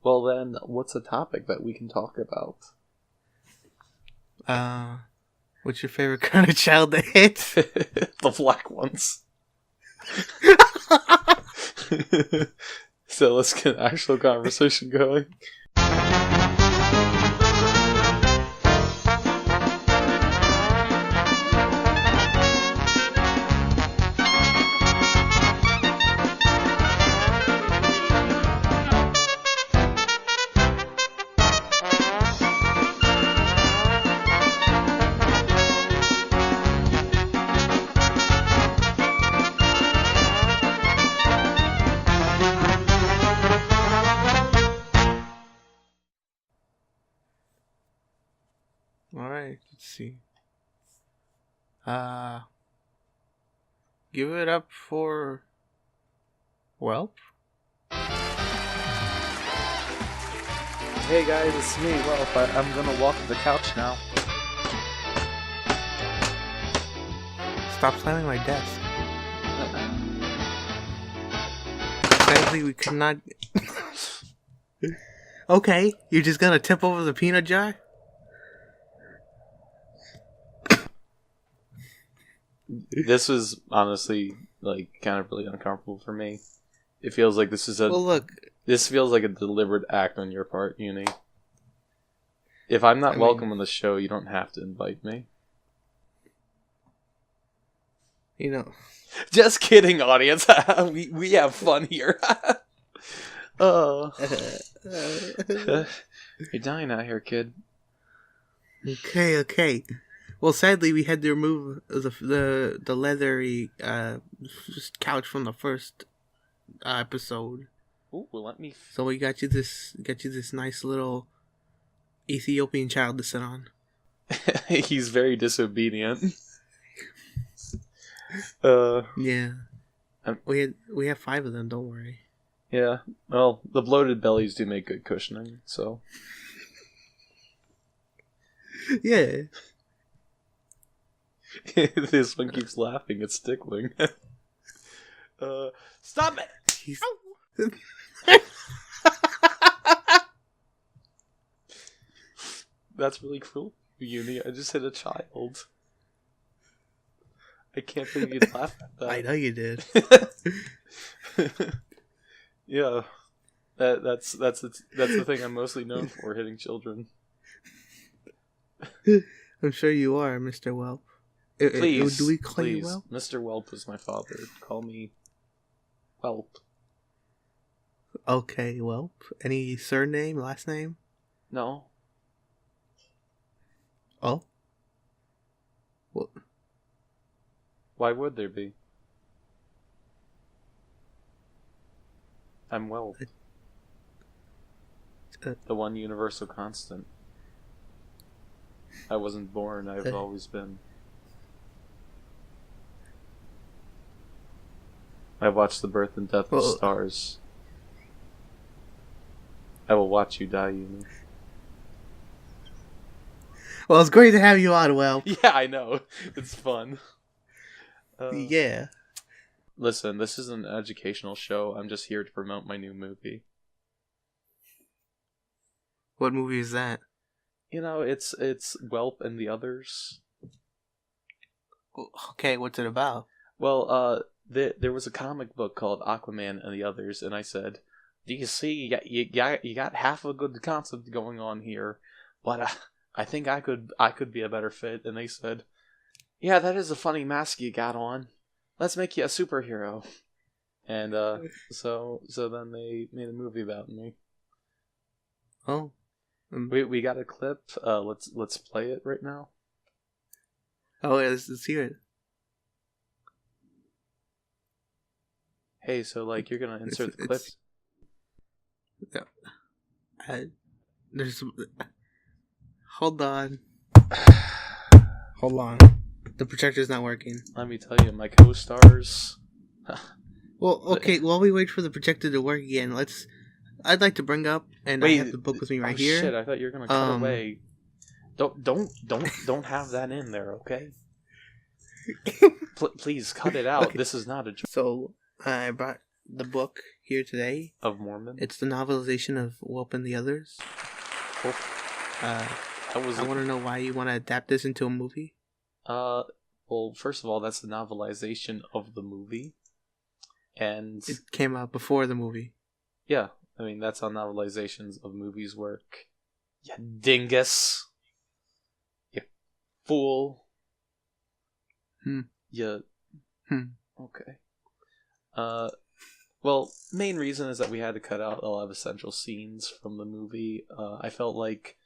Well then, what's a topic that we can talk about? What's your favorite kind of child to hit? The black ones. So let's get an actual conversation going. Alright, let's see. Give it up for Welp. Hey guys, it's me, Welp. I'm gonna walk to the couch now. Stop slamming my desk. Sadly, we could not. Okay, you're just gonna tip over the peanut jar? This was honestly kind of really uncomfortable for me. It feels like this is a Well, look. This feels like a deliberate act on your part, Uni. If I'm not welcome on the show, you don't have to invite me. You know. Just kidding, audience. we have fun here. You're dying out here, kid. Okay. Well, sadly, we had to remove the leathery couch from the first episode. Ooh, well, let me. So we got you this nice little Ethiopian child to sit on. He's very disobedient. Yeah. We have 5 of them. Don't worry. Yeah. Well, the bloated bellies do make good cushioning. So. Yeah. This one keeps laughing. It's tickling. Stop it! That's really cruel, Uni. I just hit a child. I can't believe you'd laugh at that. I know you did. Yeah, that's the thing I'm mostly known for, hitting children. I'm sure you are, Mr. Welp. Please, do we call you please. Welp? Mr. Welp is my father. Call me Welp. Okay, Welp. Any surname, last name? No. Oh? What? Why would there be? I'm Welp. The one universal constant. I wasn't born, I've always been. I watched the birth and death of stars. I will watch you die, Uni. Well, it's great to have you on, Welp. Yeah, I know. It's fun. Yeah. Listen, this is an educational show. I'm just here to promote my new movie. What movie is that? You know, it's Welp and the Others. Okay, what's it about? Well, there was a comic book called Aquaman and the Others, and I said, "Do you see? You got half a good concept going on here, but I think I could be a better fit." And they said, "Yeah, that is a funny mask you got on. Let's make you a superhero." And so then they made a movie about me. Oh. We got a clip. Let's play it right now. Oh, yeah, let's hear it. Hey, so you're gonna insert the clip. There's. Hold on. Hold on. The projector's not working. Let me tell you, my co-stars. Well, okay. While we wait for the projector to work again, I'd like to bring up, and I have the book with me right here. Shit! I thought you were gonna cut away. Don't have that in there, okay? Please cut it out. Okay. This is not a joke. So I brought the book here today. Of Mormon? It's the novelization of Welp and the Others. Well, I want to know why you want to adapt this into a movie. Well, first of all, that's the novelization of the movie. And it came out before the movie. Yeah, I mean, that's how novelizations of movies work. You dingus. You fool. You... Okay. Well, main reason is that we had to cut out a lot of essential scenes from the movie. I felt like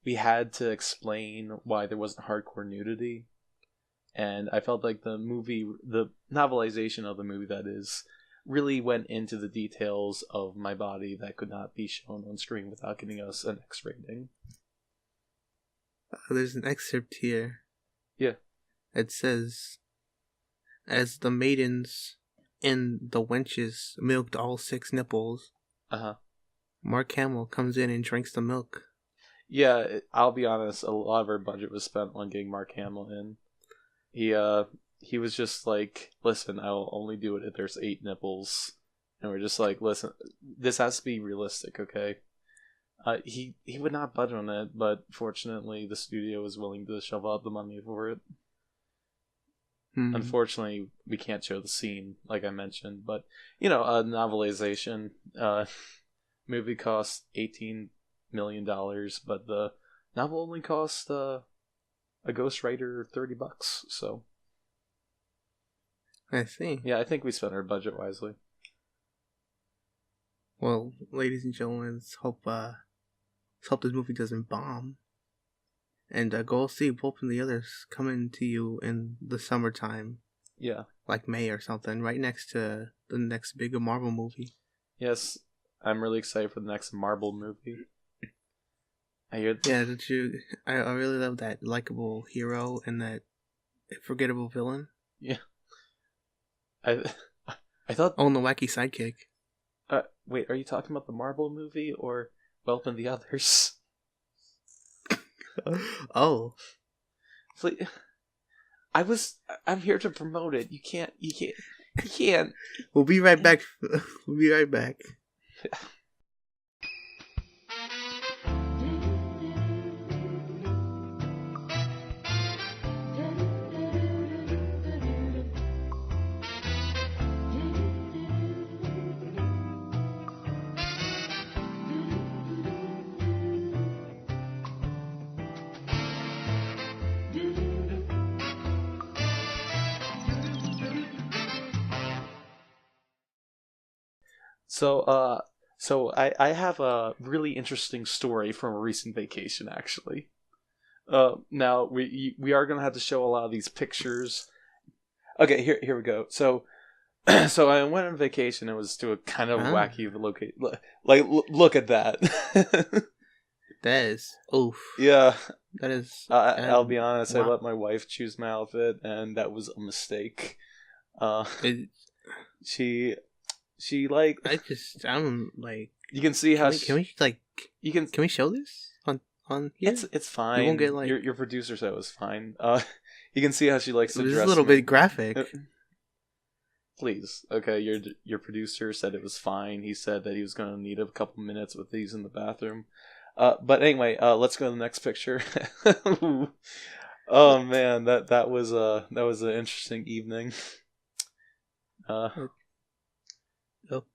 we had to explain why there wasn't hardcore nudity. And I felt like the novelization of the movie, that is, really went into the details of my body that could not be shown on screen without getting us an X rating. There's an excerpt here. Yeah. It says, as the maidens and the wenches milked all 6 nipples, Mark Hamill comes in and drinks the milk. Yeah, I'll be honest, a lot of our budget was spent on getting Mark Hamill in. He was just like, listen, I'll only do it if there's 8 nipples. And we're just like, listen, this has to be realistic, okay? He would not budge on it, but fortunately the studio was willing to shove out the money for it. Unfortunately, we can't show the scene, like I mentioned, but, a novelization, movie cost $18 million, but the novel only cost, a ghostwriter $30, so. I see. Yeah, I think we spent our budget wisely. Well, ladies and gentlemen, let's hope this movie doesn't bomb. And go see Welp and the Others coming to you in the summertime. Yeah. Like May or something, right next to the next big Marvel movie. Yes, I'm really excited for the next Marvel movie. I really love that likable hero and that forgettable villain. Yeah. I thought... Oh, and the wacky sidekick. Wait, are you talking about the Marvel movie or Welp and the Others? Oh. I'm here to promote it. You can't. We'll be right back. We'll be right back. So I have a really interesting story from a recent vacation, actually. Now we are gonna have to show a lot of these pictures. Okay, here we go. So I went on vacation. It was to a kind of wacky location. Like, look at that. That is oof. Yeah, that is. I'll be honest. Wow. I let my wife choose my outfit, and that was a mistake. She I'm like. You can see how. Can we show this on here? It's fine. You won't get like your producer said it was fine. You can see how she likes to dress. It's a little bit graphic. Please, okay. Your producer said it was fine. He said that he was going to need a couple minutes with these in the bathroom. But anyway, let's go to the next picture. Oh man, that was an interesting evening.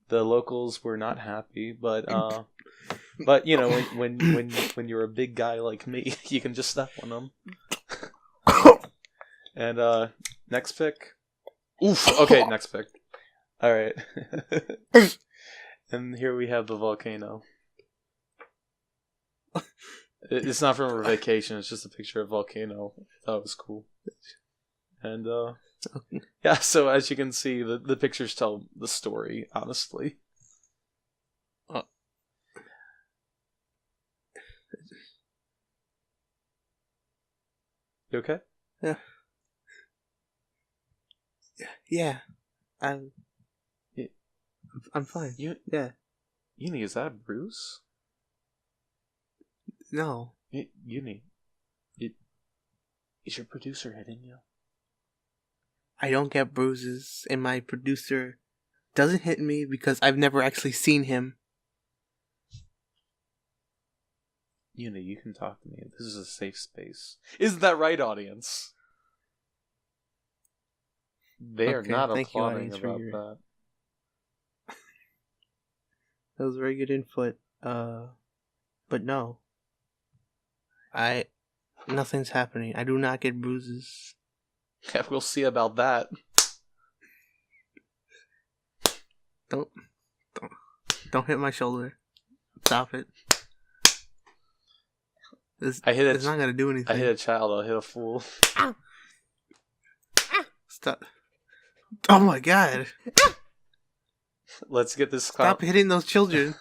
The locals were not happy, but when you're a big guy like me, you can just step on them. And next pick. Oof. Okay, next pick. All right. And here we have the volcano. It's not from a vacation. It's just a picture of a volcano. I thought it was cool. And yeah, so as you can see, the pictures tell the story, honestly. You okay? Yeah. Yeah. I'm fine. Yeah. Uni, is that Bruce? No. Uni. Is your producer hitting you? I don't get bruises, and my producer doesn't hit me because I've never actually seen him. You can talk to me. This is a safe space. Isn't that right, audience? They are not applauding about that. That was very good input. But no. Nothing's happening. I do not get bruises. Yeah, we'll see about that. Don't hit my shoulder. Stop it. It's not gonna do anything. I hit a child, I'll hit a fool. Ow! Stop. Oh my god. Let's get this... Stop hitting those children.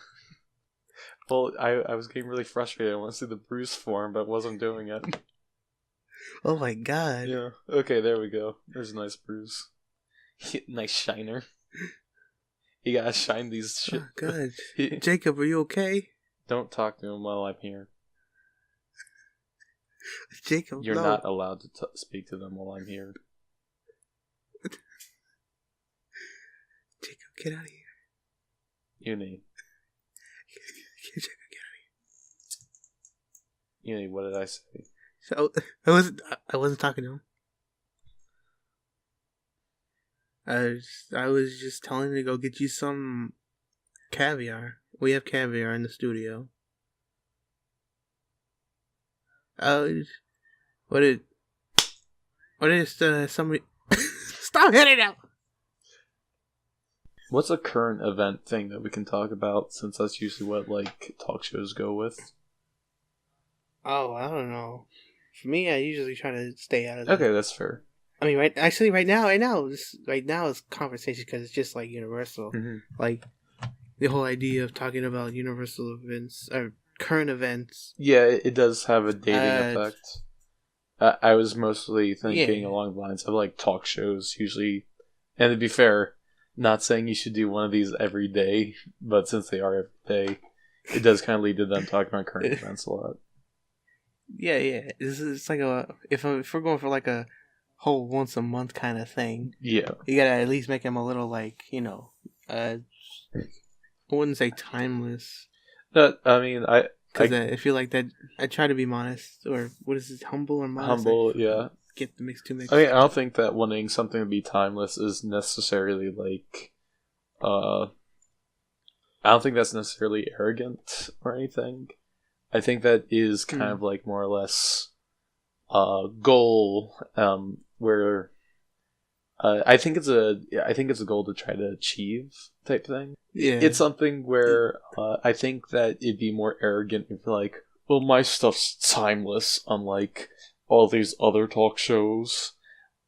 Well, I was getting really frustrated. I want to see the bruise form, but wasn't doing it. Oh my god. Yeah. Okay, there we go. There's a nice bruise. Nice shiner. You gotta shine these shit. Oh god. Jacob, are you okay? Don't talk to him while I'm here. Jacob, you're not allowed to speak to them while I'm here. Jacob, get out of here. Uni. Jacob, get out of here. Uni, what did I say? So I wasn't talking to him. I was just telling him to go get you some caviar. We have caviar in the studio. What is somebody... Stop hitting him! What's a current event thing that we can talk about, since that's usually what, like, talk shows go with? Oh, I don't know. For me, I usually try to stay out of that. Okay, that's fair. I mean, right now it's conversation because it's just like Universal. Mm-hmm. Like, the whole idea of talking about Universal events, or current events. Yeah, it does have a dating effect. I was mostly thinking along the lines of, like, talk shows, usually. And to be fair, not saying you should do one of these every day, but since they are every day, it does kind of lead to them talking about current events a lot. Yeah. It's like if we're going for like a whole once a month kind of thing. Yeah. You gotta at least make them a little, like, I wouldn't say timeless. I mean, because I feel like that. I try to be modest, or what is it, humble or modest? Humble, yeah. Get the mix too mixed. I mean, I don't think that wanting something to be timeless is necessarily like, I don't think that's necessarily arrogant or anything. I think that is kind of like more or less a goal, where I think it's a goal to try to achieve type thing. Yeah, it's something where I think that it'd be more arrogant if like, well, my stuff's timeless, unlike all these other talk shows.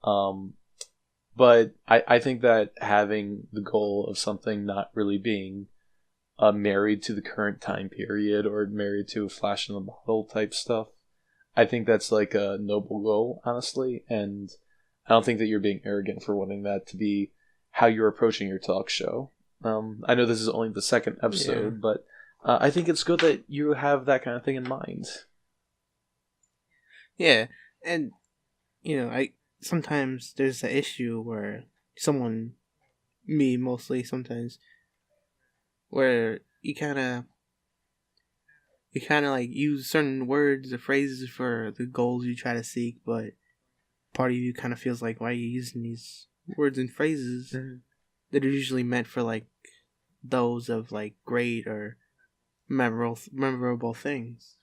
But I think that having the goal of something not really being married to the current time period or married to a flash in the bottle type stuff, I think that's like a noble goal, honestly, and I don't think that you're being arrogant for wanting that to be how you're approaching your talk show. I know this is only the second episode, but I think it's good that you have that kind of thing in mind. Yeah, and sometimes there's an issue where me mostly sometimes, where you kind of like use certain words or phrases for the goals you try to seek, but part of you kind of feels like, why are you using these words and phrases that are usually meant for like those of like great or memorable things?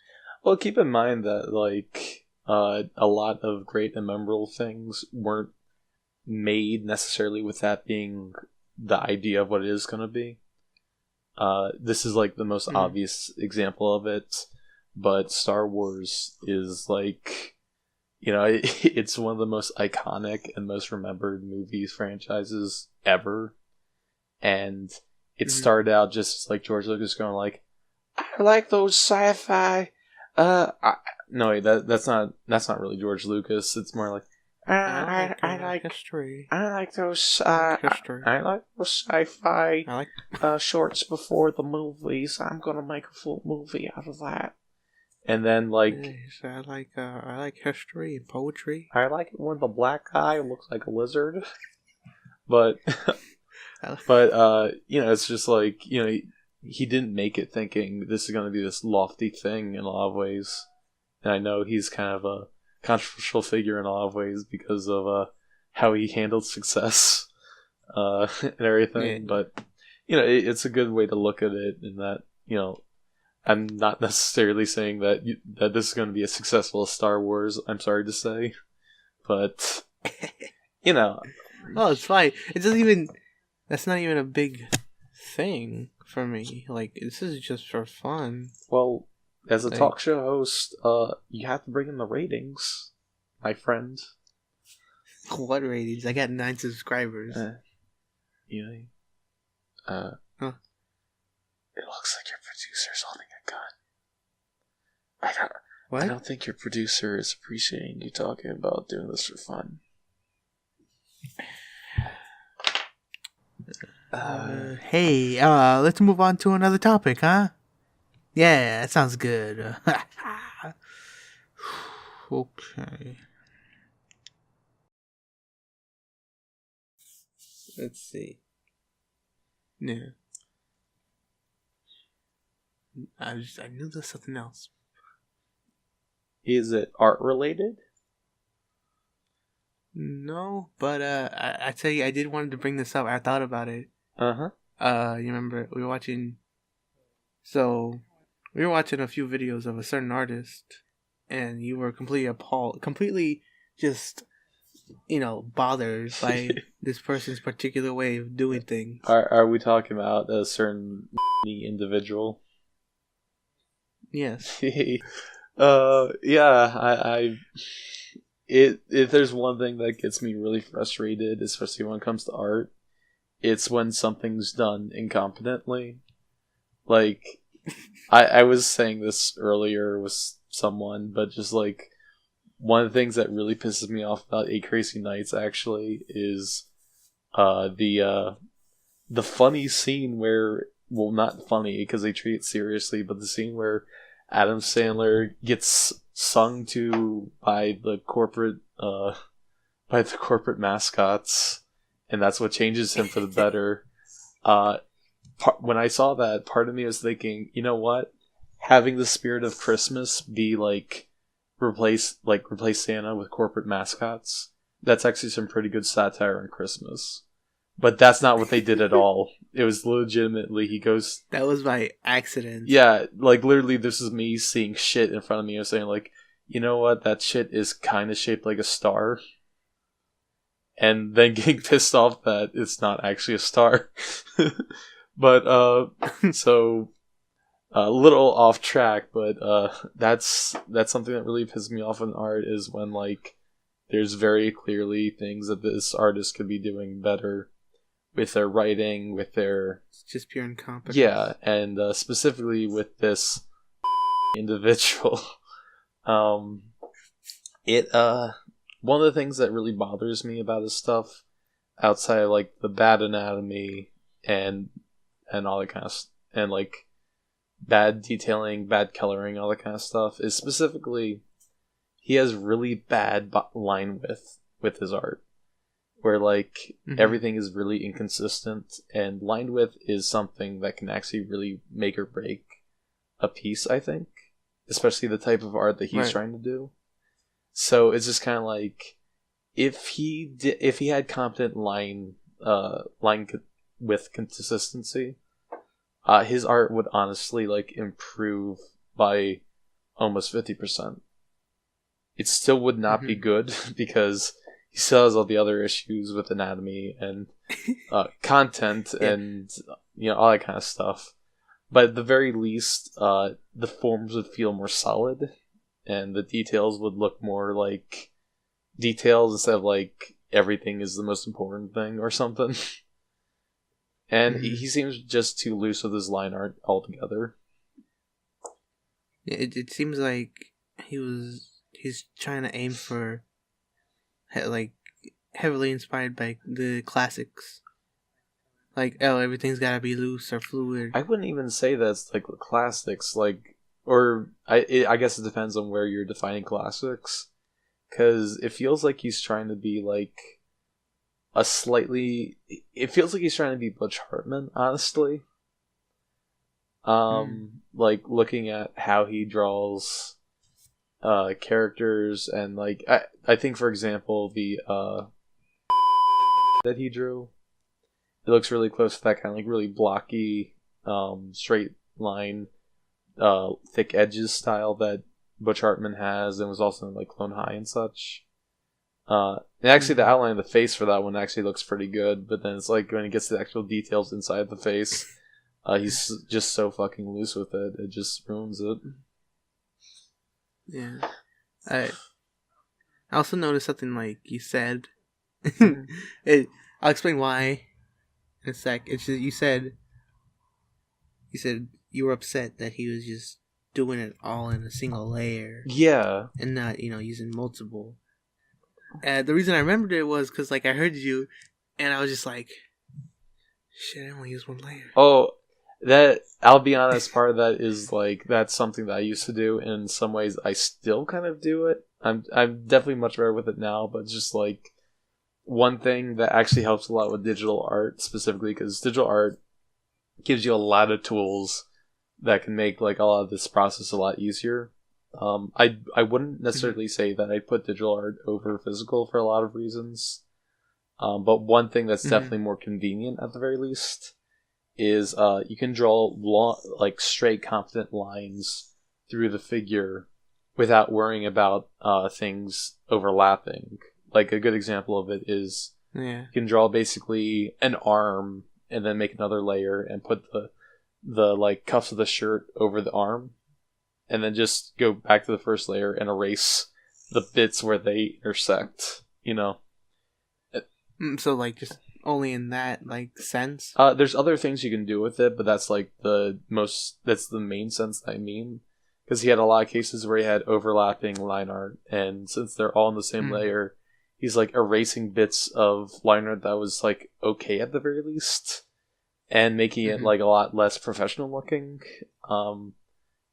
Well, keep in mind that like a lot of great and memorable things weren't made necessarily with that being the idea of what it is going to be. This is like the most obvious example of it, but Star Wars is like, it's one of the most iconic and most remembered movies franchises ever, and it started out just like George Lucas going like, I like those sci-fi. No, that's not really George Lucas. It's more like, I like history. I like those. History. I like those sci-fi shorts before the movies. I'm gonna make a full movie out of that. And then like, I like history and poetry. I like it when the black guy looks like a lizard. But But it's just like he didn't make it thinking this is going to be this lofty thing in a lot of ways, and I know he's kind of a controversial figure in a lot of ways because of how he handled success and everything. Yeah. But it's a good way to look at it in that I'm not necessarily saying that that this is going to be as successful as Star Wars. I'm sorry to say, but Oh, it's fine. It doesn't even. That's not even a big thing for me. Like, this is just for fun. Well, as a Like, talk show host, you have to bring in the ratings, my friend. what ratings? I got 9 subscribers. Huh? Huh? It looks like your producer's holding a gun. What? I don't think your producer is appreciating you talking about doing this for fun. Hey, let's move on to another topic, huh? Yeah, that sounds good. Okay. Let's see. Yeah. I knew there's something else. Is it art related? No, but I tell you, I did wanted to bring this up. I thought about it. Uh-huh. You remember we were watching a few videos of a certain artist, and you were completely appalled, completely just bothered by this person's particular way of doing things. Are we talking about a certain individual? Yes. Yeah, if there's one thing that gets me really frustrated, especially when it comes to art, it's when something's done incompetently. Like, I was saying this earlier with someone, but just like, one of the things that really pisses me off about Eight Crazy Nights actually is the funny scene where, well, not funny because they treat it seriously, but the scene where Adam Sandler gets sung to by the corporate mascots, and that's what changes him for the better. When I saw that, part of me was thinking, you know what? Having the spirit of Christmas be replace Santa with corporate mascots. That's actually some pretty good satire on Christmas. But that's not what they did at all. It was legitimately, he goes... That was by accident. Yeah, like, literally, this is me seeing shit in front of me and saying, like, you know what, that shit is kind of shaped like a star. And then getting pissed off that it's not actually a star. But, so... a little off track, but that's something that really pisses me off in art, is when, like, there's very clearly things that this artist could be doing better with their writing, with their... It's just pure incompetence. Yeah, and specifically with this individual. One of the things that really bothers me about his stuff, outside of, like, the bad anatomy and all that kind of and, like, bad detailing, bad coloring, all that kind of stuff, is specifically he has really bad line width with his art, where, like, everything is really inconsistent, and line width is something that can actually really make or break a piece, I think, especially the type of art that he's trying to do. So it's just kind of like, if he had competent line width consistency, his art would honestly, like, improve by almost 50%. It still would not be good because he still has all the other issues with anatomy and content and all that kind of stuff. But at the very least, the forms would feel more solid, and the details would look more like details instead of, like, everything is the most important thing or something. And he seems just too loose with his line art altogether. It seems like he's trying to aim for, like, heavily inspired by the classics. Like, everything's gotta be loose or fluid. I wouldn't even say that's, like, the classics, like, or I guess it depends on where you're defining classics, because it feels like he's trying to be, like, a slightly. It feels like he's trying to be Butch Hartman, honestly. Like looking at how he draws characters, and like I think, for example, the that he drew, it looks really close to that kind of like really blocky, straight line, thick edges style that Butch Hartman has, and was also in like Clone High and such. And actually, the outline of the face for that one actually looks pretty good, but then it's like when it gets to the actual details inside the face, he's just so fucking loose with it. It just ruins it. Yeah. I also noticed something like you said. I'll explain why in a sec. It's just, you said you were upset that he was just doing it all in a single layer. Yeah. And not, using multiple. The reason I remembered it was because, like, I heard you, and I was just like, shit, I only use one layer. Oh, that, I'll be honest, part of that is, like, that's something that I used to do. In some ways, I still kind of do it. I'm definitely much better with it now, but just, like, one thing that actually helps a lot with digital art, specifically, because digital art gives you a lot of tools that can make, like, a lot of this process a lot easier. I wouldn't necessarily say that I put digital art over physical for a lot of reasons. But one thing that's definitely more convenient, at the very least, is you can draw like straight, confident lines through the figure without worrying about things overlapping. Like, a good example of it is you can draw basically an arm and then make another layer and put the like cuffs of the shirt over the arm, and then just go back to the first layer and erase the bits where they intersect, So, like, just only in that, like, sense? There's other things you can do with it, but that's, like, that's the main sense that I mean. Because he had a lot of cases where he had overlapping line art, and since they're all in the same layer, he's, like, erasing bits of line art that was, like, okay at the very least, and making it, like, a lot less professional looking.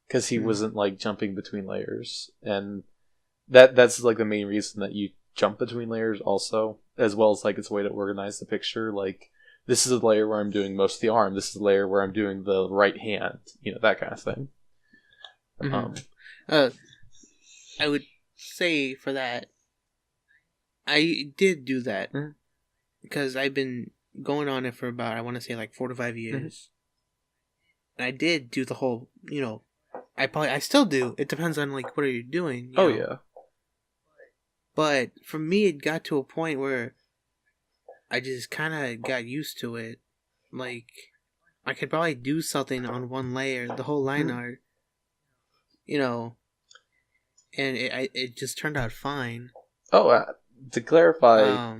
Because he wasn't, like, jumping between layers. And that's, like, the main reason that you jump between layers also, as well as, like, it's a way to organize the picture. Like, this is a layer where I'm doing most of the arm. This is a layer where I'm doing the right hand. That kind of thing. I would say for that, I did do that. Because I've been going on it for about, I want to say, like 4 to 5 years. And I did do the whole, I still do. It depends on, like, what are you doing. You know? Yeah. But for me, it got to a point where I just kind of got used to it. Like, I could probably do something on one layer, the whole line art, and it just turned out fine. Oh, to clarify,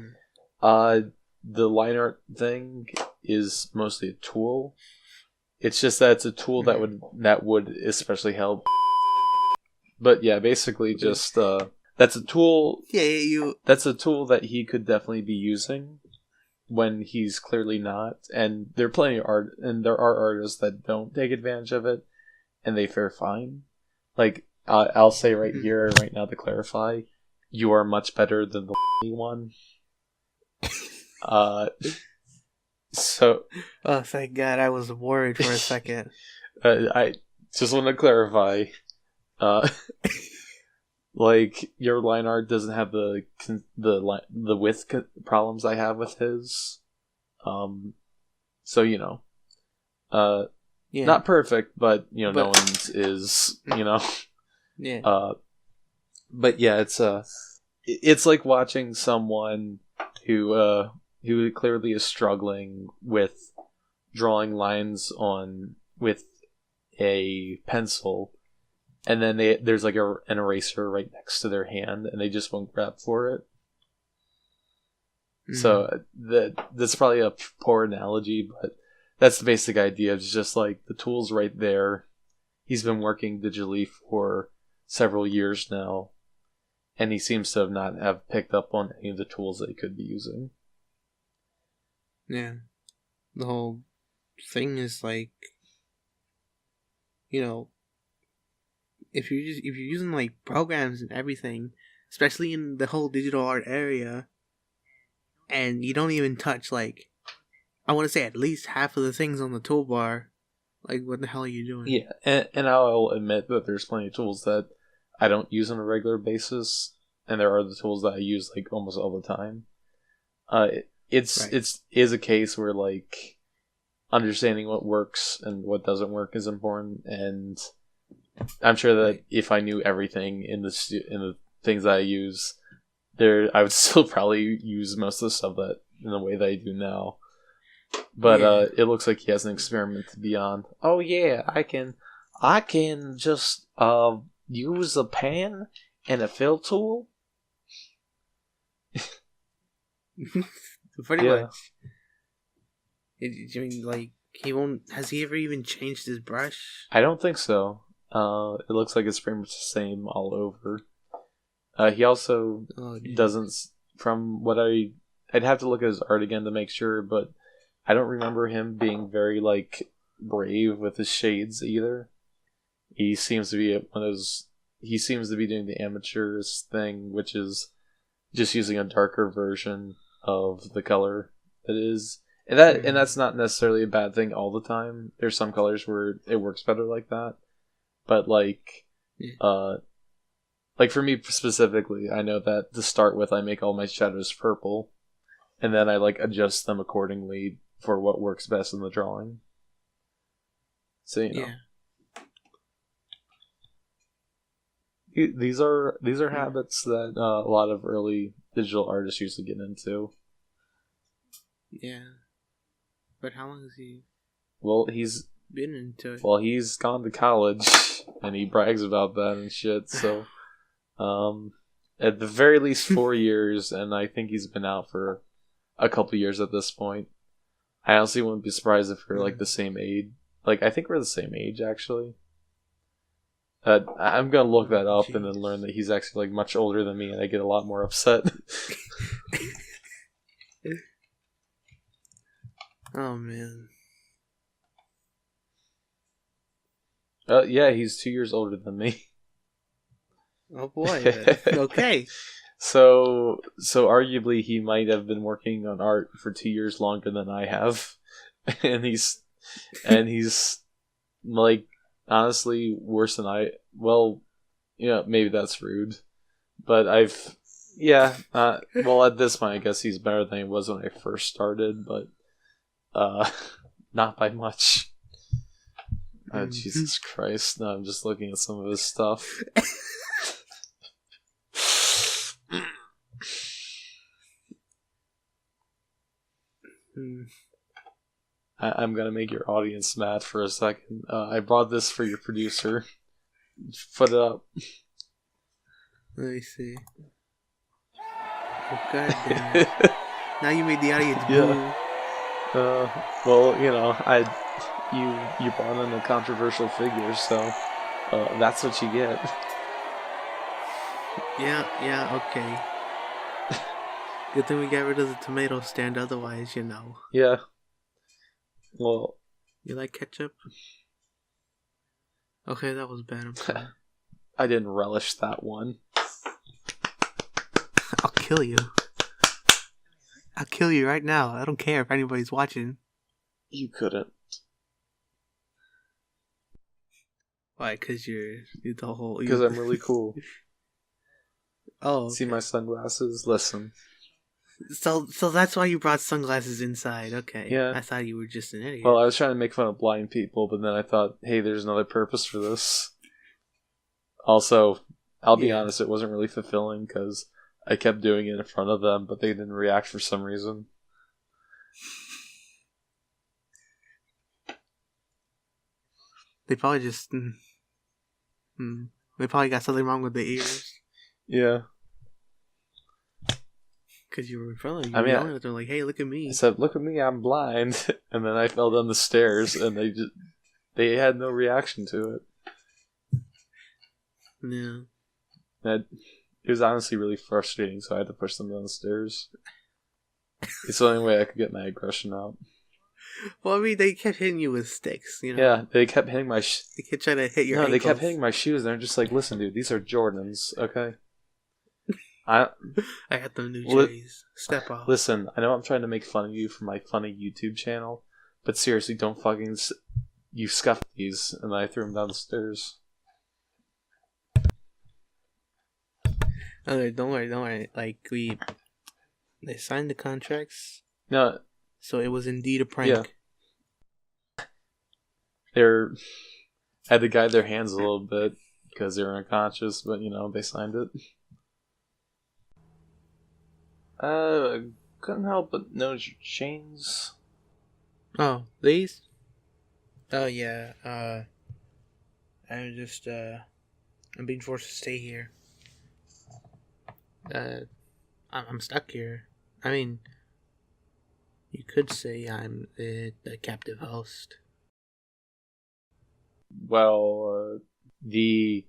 the line art thing is mostly a tool. It's just that it's a tool that would especially help. But yeah, basically just that's a tool. Yeah, That's a tool that he could definitely be using when he's clearly not. And there are plenty of art, and there are artists that don't take advantage of it, and they fare fine. Like, I'll say right here, right now, to clarify, you are much better than the one. So. Oh, thank God! I was worried for a second. I just want to clarify. Like, your line art doesn't have the width problems I have with his. So not perfect, but no one's is. Yeah. But yeah, it's like watching someone who clearly is struggling with drawing lines with a pencil, and then there's like an eraser right next to their hand, and they just won't grab for it. So that's probably a poor analogy, but that's the basic idea. It's just like the tool's right there. He's been working digitally for several years now, and he seems to not have picked up on any of the tools that he could be using. Yeah. The whole thing is like, if you're using like programs and everything, especially in the whole digital art area, and you don't even touch, like, I want to say at least half of the things on the toolbar. Like, what the hell are you doing? Yeah, and I'll admit that there's plenty of tools that I don't use on a regular basis, and there are the tools that I use like almost all the time. It's a case where like understanding what works and what doesn't work is important, and I'm sure that if I knew everything in the things that I use, I would still probably use most of the stuff that in the way that I do now. But it looks like he has an experiment to be on. Oh yeah, I can just use a pan and a fill tool. Pretty much. I mean, like, he won't. Has he ever even changed his brush? I don't think so. It looks like it's pretty much the same all over. He also doesn't. From what I'd have to look at his art again to make sure, but I don't remember him being very like brave with his shades either. He seems to be one of those. He seems to be doing the amateur's thing, which is just using a darker version of the color that is, and that's not necessarily a bad thing all the time. There's some colors where it works better like that, but like for me specifically, I know that to start with, I make all my shadows purple, and then I like adjust them accordingly for what works best in the drawing. So you know. Yeah. These are habits that a lot of early digital artists usually get into. Yeah, but how long has he? Well, he's been into it. Well, he's gone to college, and he brags about that and shit. So, at the very least 4 years, and I think he's been out for a couple years at this point. I honestly wouldn't be surprised if we're like the same age. Like, I think we're the same age actually. I'm gonna look that up and then learn that he's actually like much older than me, and I get a lot more upset. Oh man. Yeah, he's 2 years older than me. Oh boy. Okay. So arguably he might have been working on art for 2 years longer than I have, and he's like honestly worse than I. Well, maybe that's rude, but well, at this point I guess he's better than he was when I first started, but not by much. Jesus Christ! No, I'm just looking at some of his stuff. I'm gonna make your audience mad for a second. I brought this for your producer. Put it up. Let me see. Oh, God damn. Now you made the audience boo. Well, you brought in a controversial figure, so that's what you get. Yeah, okay. Good thing we got rid of the tomato stand, otherwise, Yeah. Well, you like ketchup? Okay, that was bad. I'm sorry. I didn't relish that one. I'll kill you. I'll kill you right now. I don't care if anybody's watching. You couldn't. Why? Because you're the whole... Because I'm really cool. Oh. Okay. See my sunglasses? Listen. So that's why you brought sunglasses inside. Okay. Yeah. I thought you were just an idiot. Well, I was trying to make fun of blind people, but then I thought, hey, there's another purpose for this. Also, I'll be honest, it wasn't really fulfilling because I kept doing it in front of them, but they didn't react for some reason. They probably just... They probably got something wrong with the ears. Yeah. Because you were in front of them. You were they're like, hey, look at me. I said, look at me, I'm blind. And then I fell down the stairs, and they had no reaction to it. Yeah. It was honestly really frustrating, so I had to push them down the stairs. It's the only way I could get my aggression out. Well, I mean, they kept hitting you with sticks, Yeah, they kept hitting my... They kept trying to hit your ankles. They kept hitting my shoes, and they're just like, listen, dude, these are Jordans, okay? I I got them new Li- J's. Step off. Listen, I know I'm trying to make fun of you for my funny YouTube channel, but seriously, don't fucking... You scuffed these, and I threw them down the stairs. Okay, don't worry. Like, they signed the contracts, No, so it was indeed a prank. Yeah. They're... had to guide their hands a little bit, because they were unconscious, but, they signed it. Couldn't help but notice your chains. Oh, these? Oh, yeah, I'm being forced to stay here. I'm stuck here. I mean, you could say I'm the captive host. Well, the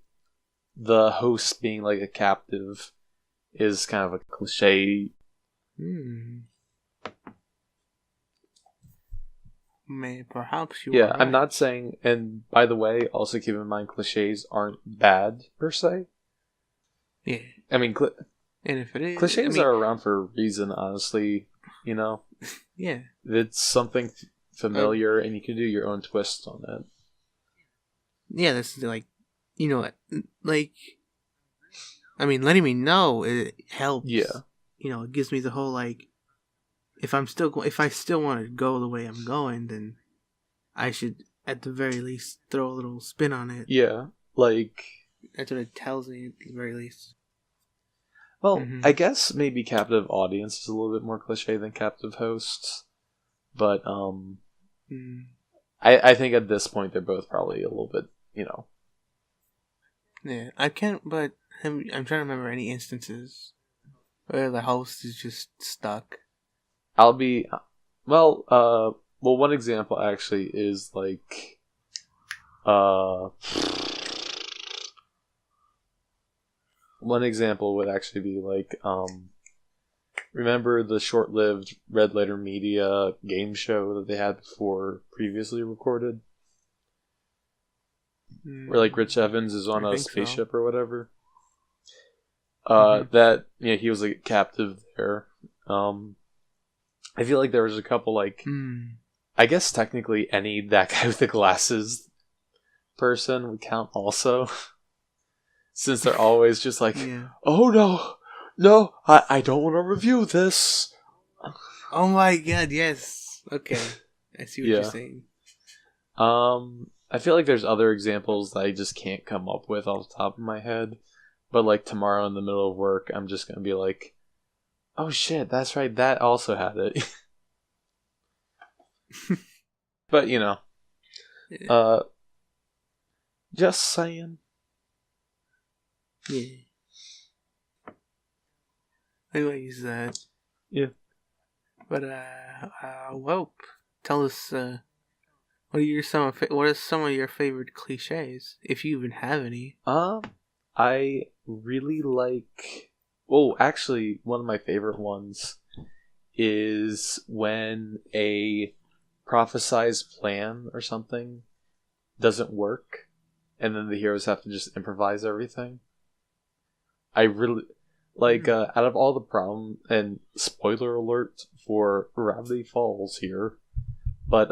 host being like a captive is kind of a cliche. Perhaps you Yeah, are right. I'm not saying, and by the way, also keep in mind cliches aren't bad per se. Yeah. I mean, and if it is, cliches are around for a reason, honestly. Yeah. It's something familiar, and you can do your own twist on it. Yeah, this is like, like, I mean, letting me know it helps. Yeah. It gives me the whole like, if I still want to go the way I'm going, then I should at the very least throw a little spin on it. Yeah, like that's what it tells me at the very least. Well, I guess maybe captive audience is a little bit more cliche than captive hosts, but I think at this point they're both probably a little bit, Yeah, I can't. But I'm trying to remember any instances where the host is just stuck. Well, one example actually is like, one example would actually be like, remember the short-lived Red Letter Media game show that they had before previously recorded? Where like Rich Evans is on a spaceship or whatever. That he was like captive there. I feel like there was a couple like, I guess technically any that guy with the glasses person would count also. Since they're always just like, oh no, I don't want to review this. Oh my god, yes. Okay, I see what you're saying. I feel like there's other examples that I just can't come up with off the top of my head. But like tomorrow in the middle of work, I'm just gonna be like, oh shit, that's right, that also had it. But just saying. Yeah. Anyways, yeah. But Welp, tell us what are some of your favorite cliches, if you even have any? I really like. Oh, actually, one of my favorite ones is when a prophesized plan or something doesn't work, and then the heroes have to just improvise everything. I really like out of all the problem, and spoiler alert for Gravity Falls here, but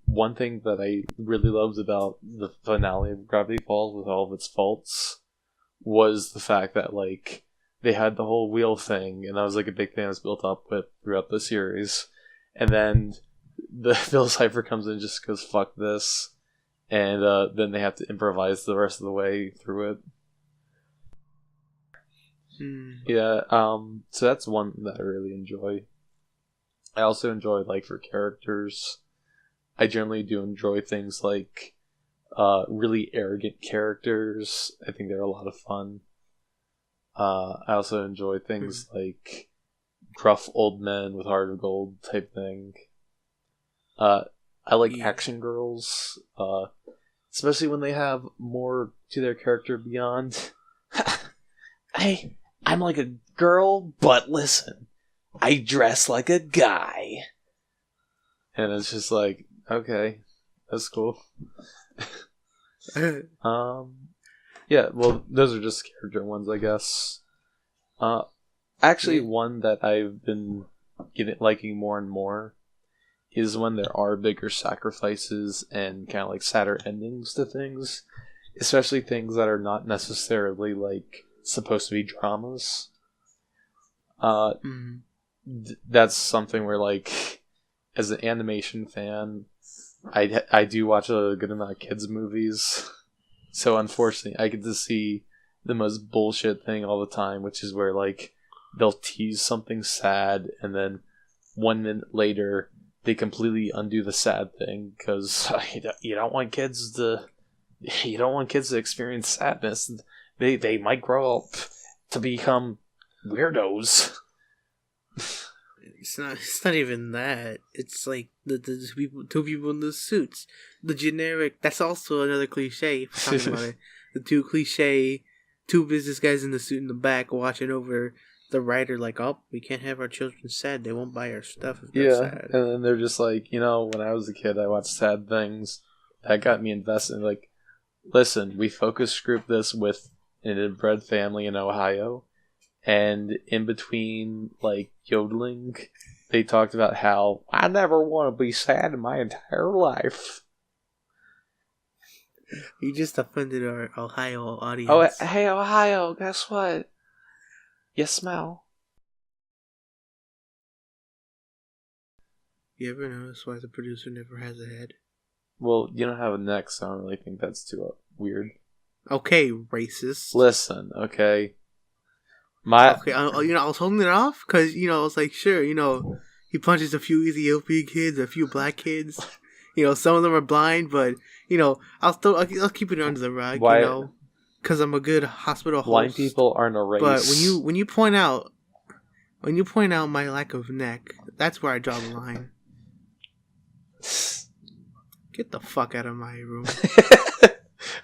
one thing that I really loved about the finale of Gravity Falls, with all of its faults, was the fact that like they had the whole wheel thing, and that was like a big thing that was built up with throughout the series, and then the Phil Cipher comes in and just goes fuck this, and then they have to improvise the rest of the way through it. Yeah, so that's one that I really enjoy. I also enjoy, like, for characters, I generally do enjoy things like really arrogant characters. I think they're a lot of fun. I also enjoy things like gruff old men with heart of gold type thing. I like action girls, especially when they have more to their character beyond. I'm like a girl, but listen, I dress like a guy. And it's just like, okay, that's cool. Yeah, well, those are just character ones, I guess. Actually, one that I've been liking more and more is when there are bigger sacrifices and kind of like sadder endings to things, especially things that are not necessarily like supposed to be dramas. That's something where, like, as an animation fan, I do watch a good amount of kids movies, so unfortunately I get to see the most bullshit thing all the time, which is where, like, they'll tease something sad and then 1 minute later they completely undo the sad thing because you don't want kids to experience sadness. They might grow up to become weirdos. It's not even that. It's like the two people in the suits. The generic. That's also another cliche. If we're talking about it, the two business guys in the suit in the back watching over the writer, like, oh, we can't have our children sad. They won't buy our stuff if they're sad. And then they're just like, when I was a kid, I watched sad things. That got me invested. Like, listen, we focus group this with an inbred family in Ohio, and in between, like, yodeling, they talked about how I never want to be sad in my entire life. You just offended our Ohio audience. Oh, hey, Ohio, guess what? You smell. You ever notice why the producer never has a head? Well, you don't have a neck, so I don't really think that's too weird. Okay, racist. Listen, okay. Okay, I was holding it off because I was like, sure, he punches a few Ethiopian kids, a few black kids. Some of them are blind, but I'll keep it under the rug. Why? Because I'm a good hospital host. Blind people aren't a race. But when you point out my lack of neck, that's where I draw the line. Get the fuck out of my room.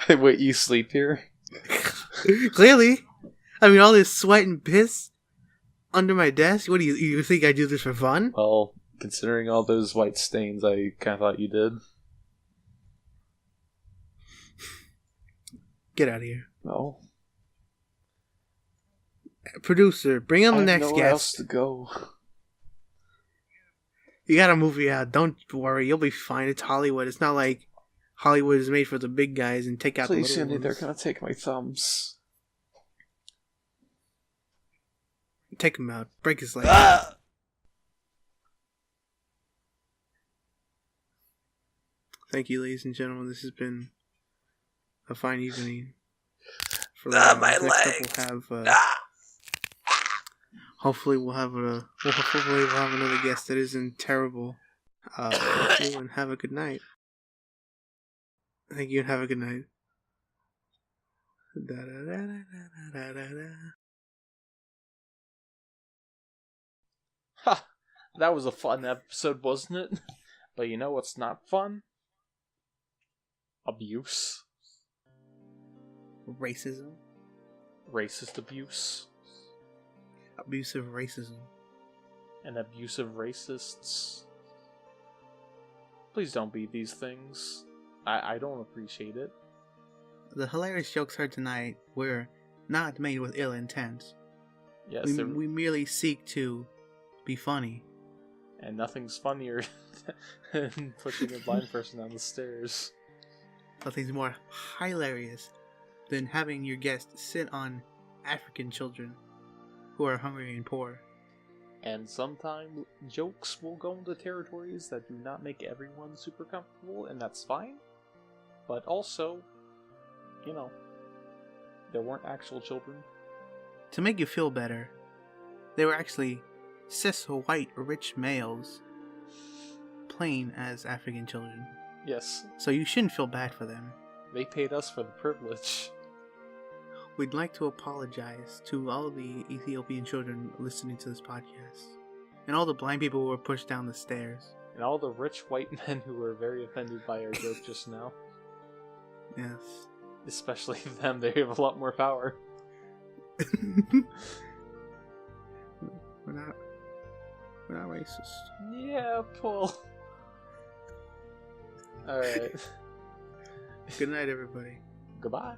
Wait, you sleep here? Clearly. I mean, all this sweat and piss under my desk. What do you think I do this for fun? Well, considering all those white stains, I kind of thought you did. Get out of here. No. Producer, bring on the next guest. Nowhere else to go. You got a movie out. Don't worry. You'll be fine. It's Hollywood. It's not like Hollywood is made for the big guys and take out the little ones. Please, Cindy, they're going to take my thumbs. Take him out. Break his leg. Thank you, ladies and gentlemen. This has been a fine evening. For my leg. Hopefully we'll have another guest that isn't terrible. Thank you and have a good night. Thank you and have a good night. Ha! That was a fun episode, wasn't it? But you know what's not fun? Abuse. Racism. Racist abuse. Abusive racism. And abusive racists. Please don't be these things. I don't appreciate it. The hilarious jokes heard tonight were not made with ill intent. Yes, we merely seek to be funny. And nothing's funnier than pushing a blind person down the stairs. Nothing's more hilarious than having your guest sit on African children who are hungry and poor. And sometimes jokes will go into territories that do not make everyone super comfortable, and that's fine. But also, there weren't actual children. To make you feel better, they were actually cis white rich males playing as African children. Yes. So you shouldn't feel bad for them. They paid us for the privilege. We'd like to apologize to all the Ethiopian children listening to this podcast, and all the blind people who were pushed down the stairs, and all the rich white men who were very offended by our joke just now. Yes. Especially them, they have a lot more power. We're not racist. Yeah, Paul. Alright. Good night, everybody. Goodbye.